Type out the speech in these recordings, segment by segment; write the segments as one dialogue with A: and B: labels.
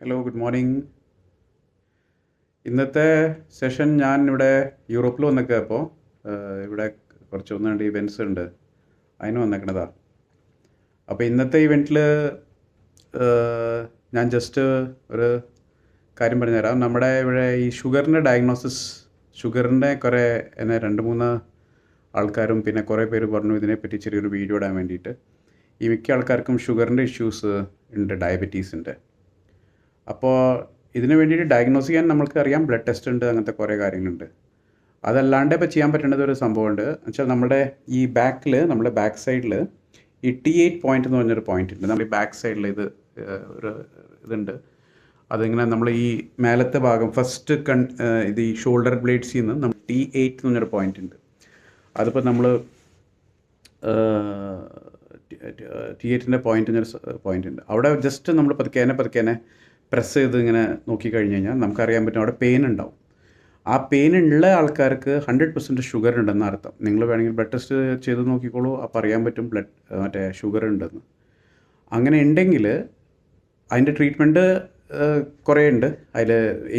A: Hello, good morning. ഇന്നത്തെ session ഞാൻ ഇവിടെ യൂറോപ്പിൽ വന്നേക്കുക. അപ്പോൾ ഇവിടെ കുറച്ച് ഒന്ന് രണ്ട് ഇവൻറ്റ്സ് ഉണ്ട്, അതിന് വന്നേക്കണതാ. അപ്പോൾ ഇന്നത്തെ ഇവൻറ്റിൽ ഞാൻ ജസ്റ്റ് ഒരു കാര്യം പറഞ്ഞുതരാം. നമ്മുടെ ഇവിടെ ഈ ഷുഗറിൻ്റെ ഡയഗ്നോസിസ്, ഷുഗറിൻ്റെ കുറേ എന്നെ 2-3 ആൾക്കാരും പിന്നെ കുറേ പേര് പറഞ്ഞു ഇതിനെപ്പറ്റി ചെറിയൊരു വീഡിയോ ഇടാൻ വേണ്ടിയിട്ട്. ഈ മിക്ക ആൾക്കാർക്കും ഷുഗറിൻ്റെ ഇഷ്യൂസ് ഉണ്ട്, ഡയബറ്റീസിൻ്റെ. അപ്പോൾ ഇതിന് വേണ്ടിയിട്ട് ഡയഗ്നോസ് ചെയ്യാൻ നമ്മൾക്ക് അറിയാം, ബ്ലഡ് ടെസ്റ്റ് ഉണ്ട്, അങ്ങനത്തെ കുറേ കാര്യങ്ങളുണ്ട്. അതല്ലാണ്ട് ഇപ്പോൾ ചെയ്യാൻ പറ്റുന്നത് ഒരു സംഭവമുണ്ട്. എന്നുവെച്ചാൽ നമ്മുടെ ഈ ബാക്കിൽ, നമ്മുടെ ബാക്ക് സൈഡിൽ ഈ T8 പോയിൻ്റ് എന്ന് പറഞ്ഞൊരു പോയിൻ്റ് ഉണ്ട്. നമ്മൾ ഈ ബാക്ക് സൈഡിൽ ഒരു ഇതുണ്ട്. അതിങ്ങനെ നമ്മൾ ഈ മേലത്തെ ഭാഗം ഫസ്റ്റ് ഇത് ഈ ഷോൾഡർ ബ്ലേഡ്സിൽ നിന്ന് നമ്മൾ T8 എന്ന് പറഞ്ഞൊരു പോയിൻ്റ് ഉണ്ട്. അതിപ്പോൾ നമ്മൾ T8ൻ്റെ പോയിൻ്റ് ഉണ്ട്. അവിടെ ജസ്റ്റ് നമ്മൾ പതുക്കേനെ പ്രസ് ചെയ്ത് ഇങ്ങനെ നോക്കിക്കഴിഞ്ഞ് കഴിഞ്ഞാൽ നമുക്കറിയാൻ പറ്റും അവിടെ പെയിൻ ഉണ്ടാവും. ആ പെയിൻ ഉള്ള ആൾക്കാർക്ക് 100% ഷുഗർ ഉണ്ടെന്ന് അർത്ഥം. നിങ്ങൾ വേണമെങ്കിൽ ബ്ലഡ് ടെസ്റ്റ് ചെയ്ത് നോക്കിക്കോളൂ, അപ്പോൾ അറിയാൻ പറ്റും മറ്റേ ഷുഗർ ഉണ്ടെന്ന്. അങ്ങനെ ഉണ്ടെങ്കിൽ അതിൻ്റെ ട്രീറ്റ്മെൻറ്റ് കുറേ ഉണ്ട്. അതിൽ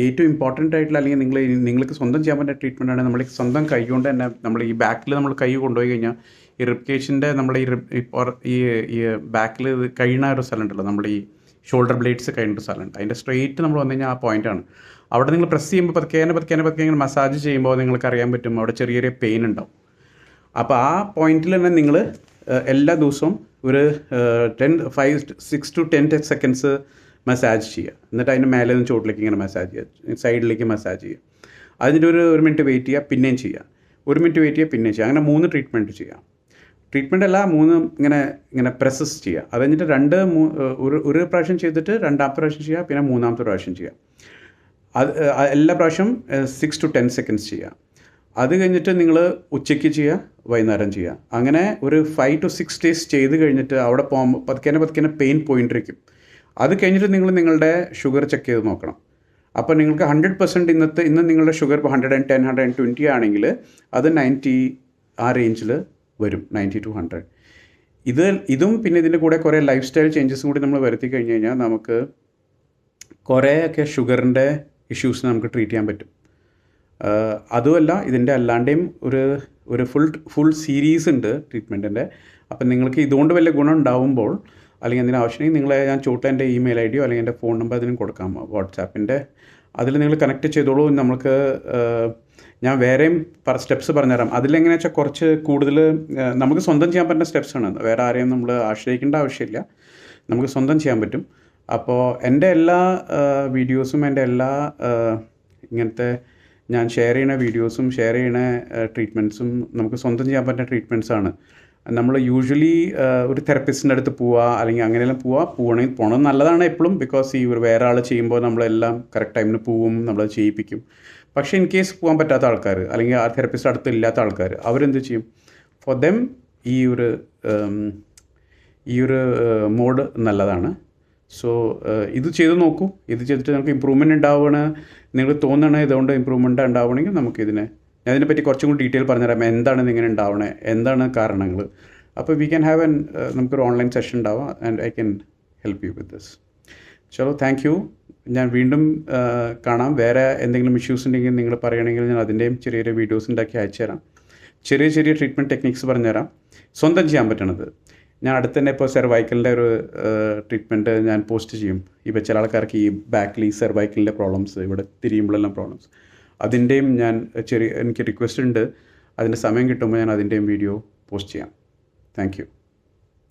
A: ഏറ്റവും ഇമ്പോർട്ടൻ്റ് ആയിട്ടുള്ള, അല്ലെങ്കിൽ നിങ്ങൾക്ക് സ്വന്തം ചെയ്യാൻ പറ്റുന്ന ട്രീറ്റ്മെൻറ്റാണ് നമ്മൾ സ്വന്തം കൈ കൊണ്ട് തന്നെ. നമ്മൾ ഈ ബാക്കിൽ നമ്മൾ കൈ കൊണ്ടുപോയി കഴിഞ്ഞാൽ ഈ റിബ്കേജിൻ്റെ നമ്മൾ ഈ ബാക്കിൽ കഴിയുന്ന ഒരു സ്ഥലം ഉണ്ടല്ലോ, നമ്മൾ ഈ ഷോൾഡർ ബ്ലേഡ്സ് കഴിഞ്ഞിട്ട് സ്ഥലമുണ്ട്. അതിൻ്റെ സ്ട്രെയിറ്റ് നമ്മൾ വന്നു കഴിഞ്ഞാൽ ആ പോയിൻ്റാണ്. അവിടെ നിങ്ങൾ പ്രസ് ചെയ്യുമ്പോൾ പതുക്കെ ഇങ്ങനെ മസാജ് ചെയ്യുമ്പോൾ നിങ്ങൾക്ക് അറിയാൻ പറ്റും അവിടെ ചെറിയ പെയിൻ ഉണ്ടാവും. അപ്പോൾ ആ പോയിന്റിൽ തന്നെ നിങ്ങൾ എല്ലാ ദിവസവും ഒരു 6 to 10 സെക്കൻഡ്സ് മസാജ് ചെയ്യുക. എന്നിട്ട് അതിൻ്റെ മേലെ നിന്ന് ചോട്ടിലേക്ക് ഇങ്ങനെ മസാജ് ചെയ്യുക, സൈഡിലേക്ക് മസാജ് ചെയ്യുക. അതിൻ്റെ ഒരു മിനിറ്റ് വെയിറ്റ് ചെയ്യുക, പിന്നെയും ചെയ്യുക, 1 മിനിറ്റ് വെയിറ്റ് ചെയ്യുക, പിന്നെയും ചെയ്യുക. അങ്ങനെ 3 ട്രീറ്റ്മെൻറ്റ് ചെയ്യാം. ട്രീറ്റ്മെൻ്റ് അല്ല, 3 ഇങ്ങനെ പ്രസസ് ചെയ്യുക. അത് കഴിഞ്ഞിട്ട് ഒരു പ്രാവശ്യം ചെയ്തിട്ട് 2ാമത്തെ പ്രാവശ്യം ചെയ്യുക, പിന്നെ 3ാമത്തെ പ്രാവശ്യം ചെയ്യുക. അത് എല്ലാ പ്രാവശ്യം 6 to 10 സെക്കൻഡ്സ് ചെയ്യുക. അത് കഴിഞ്ഞിട്ട് നിങ്ങൾ ഉച്ചയ്ക്ക് ചെയ്യുക, വൈകുന്നേരം ചെയ്യുക. അങ്ങനെ ഒരു 5 to 6 days ചെയ്ത് കഴിഞ്ഞിട്ട് അവിടെ പോകുമ്പോൾ പതുക്കേനെ പെയിൻ പോയിട്ടിരിക്കും. അത് കഴിഞ്ഞിട്ട് നിങ്ങളുടെ ഷുഗർ ചെക്ക് ചെയ്ത് നോക്കണം. അപ്പോൾ നിങ്ങൾക്ക് 100% ഇന്ന് നിങ്ങളുടെ ഷുഗർ ഇപ്പോൾ 110, 120 ആണെങ്കിൽ അത് 90 ആ റേഞ്ചിൽ വരും, 90 to 100. ഇതും പിന്നെ ഇതിൻ്റെ കൂടെ കുറേ ലൈഫ് സ്റ്റൈൽ ചേഞ്ചസും കൂടി നമ്മൾ വരുത്തി കഴിഞ്ഞ് കഴിഞ്ഞാൽ നമുക്ക് കുറേയൊക്കെ ഷുഗറിൻ്റെ ഇഷ്യൂസ് നമുക്ക് ട്രീറ്റ് ചെയ്യാൻ പറ്റും. അതുമല്ല, ഇതിൻ്റെ അല്ലാണ്ടേയും ഒരു ഫുൾ സീരീസ് ഉണ്ട് ട്രീറ്റ്മെൻറ്റിൻ്റെ. അപ്പം നിങ്ങൾക്ക് ഇതുകൊണ്ട് വലിയ ഗുണം ഉണ്ടാവുമ്പോൾ, അല്ലെങ്കിൽ അതിന് ആവശ്യമെങ്കിൽ ഞാൻ ചോട്ടിൽ എൻ്റെ ഇമെയിൽ ID അല്ലെങ്കിൽ എൻ്റെ ഫോൺ നമ്പർ അതിനും കൊടുക്കാം, വാട്സാപ്പിൻ്റെ. അതിൽ നിങ്ങൾ കണക്ട് ചെയ്തോളൂ. നമുക്ക് ഞാൻ വേറെയും സ്റ്റെപ്സ് പറഞ്ഞുതരാം. അതിലെങ്ങനെയാ വെച്ചാൽ കുറച്ച് കൂടുതൽ നമുക്ക് സ്വന്തം ചെയ്യാൻ പറ്റുന്ന സ്റ്റെപ്സാണ്. വേറെ ആരെയും നമ്മൾ ആശ്രയിക്കേണ്ട ആവശ്യമില്ല, നമുക്ക് സ്വന്തം ചെയ്യാൻ പറ്റും. അപ്പോൾ എൻ്റെ എല്ലാ വീഡിയോസും, എൻ്റെ എല്ലാ ഇങ്ങനത്തെ ഞാൻ ഷെയർ ചെയ്യുന്ന വീഡിയോസും ഷെയർ ചെയ്യുന്ന ട്രീറ്റ്മെൻറ്റ്സും നമുക്ക് സ്വന്തം ചെയ്യാൻ പറ്റുന്ന ട്രീറ്റ്മെൻറ്റ്സാണ്. നമ്മൾ യൂഷ്വലി ഒരു തെറപ്പിസ്റ്റിൻ്റെ അടുത്ത് പോവുക, അല്ലെങ്കിൽ അങ്ങനെയെല്ലാം പോകണം നല്ലതാണ് എപ്പോഴും. ബിക്കോസ് ഈ വേറെ ആൾ ചെയ്യുമ്പോൾ നമ്മളെല്ലാം കറക്റ്റ് ടൈമിന് പോവും, നമ്മളത് ചെയ്യിപ്പിക്കും. പക്ഷേ ഇൻ കേസ് പോകാൻ പറ്റാത്ത ആൾക്കാർ, അല്ലെങ്കിൽ ആ തെറപ്പിസ്റ്റ് അടുത്ത് ഇല്ലാത്ത ആൾക്കാർ, അവരെന്ത് ചെയ്യും? ഫോർ ദെം ഈ ഒരു മോഡ് നല്ലതാണ്. സോ ഇത് ചെയ്ത് നോക്കൂ. ഇത് ചെയ്തിട്ട് നമുക്ക് ഇമ്പ്രൂവ്മെൻറ്റ് ഉണ്ടാവുകയാണ് നിങ്ങൾക്ക് തോന്നണേ, ഇതുകൊണ്ട് ഇമ്പ്രൂവ്മെൻറ്റ് ഉണ്ടാവണമെങ്കിൽ ഞാൻ ഇതിനെപ്പറ്റി കുറച്ചും കൂടി ഡീറ്റെയിൽ പറഞ്ഞുതരാം. എന്താണ് ഇങ്ങനെ ഉണ്ടാവണേ, എന്താണ് കാരണങ്ങൾ. അപ്പോൾ വി ക്യാൻ ഹാവ് നമുക്കൊരു ഓൺലൈൻ സെഷൻ ഉണ്ടാവാം, and I can help you with this. ചലോ, താങ്ക് യു. ഞാൻ വീണ്ടും കാണാം. വേറെ എന്തെങ്കിലും ഇഷ്യൂസ് ഉണ്ടെങ്കിൽ നിങ്ങൾ പറയുകയാണെങ്കിൽ ഞാൻ അതിൻ്റെയും ചെറിയ വീഡിയോസ് ഉണ്ടാക്കി അയച്ചു തരാം. ചെറിയ ട്രീറ്റ്മെൻറ്റ് ടെക്നിക്സ് പറഞ്ഞുതരാം, സ്വന്തം ചെയ്യാൻ പറ്റണത്. ഞാൻ അടുത്ത് തന്നെ ഇപ്പോൾ സെർവൈക്കലിൻ്റെ ഒരു ട്രീറ്റ്മെൻറ്റ് ഞാൻ പോസ്റ്റ് ചെയ്യും. ഇപ്പോൾ ചില ആൾക്കാർക്ക് ഈ ബാക്കിൽ ഈ സെർവൈക്കലിൻ്റെ പ്രോബ്ലംസ്, ഇവിടെ തിരിയുമ്പോഴെല്ലാം പ്രോബ്ലംസ്, അതിൻ്റെയും എനിക്ക് റിക്വസ്റ്റ് ഉണ്ട്. അതിൻ്റെ സമയം കിട്ടുമ്പോൾ ഞാൻ അതിൻ്റെയും വീഡിയോ പോസ്റ്റ് ചെയ്യാം. Thank you.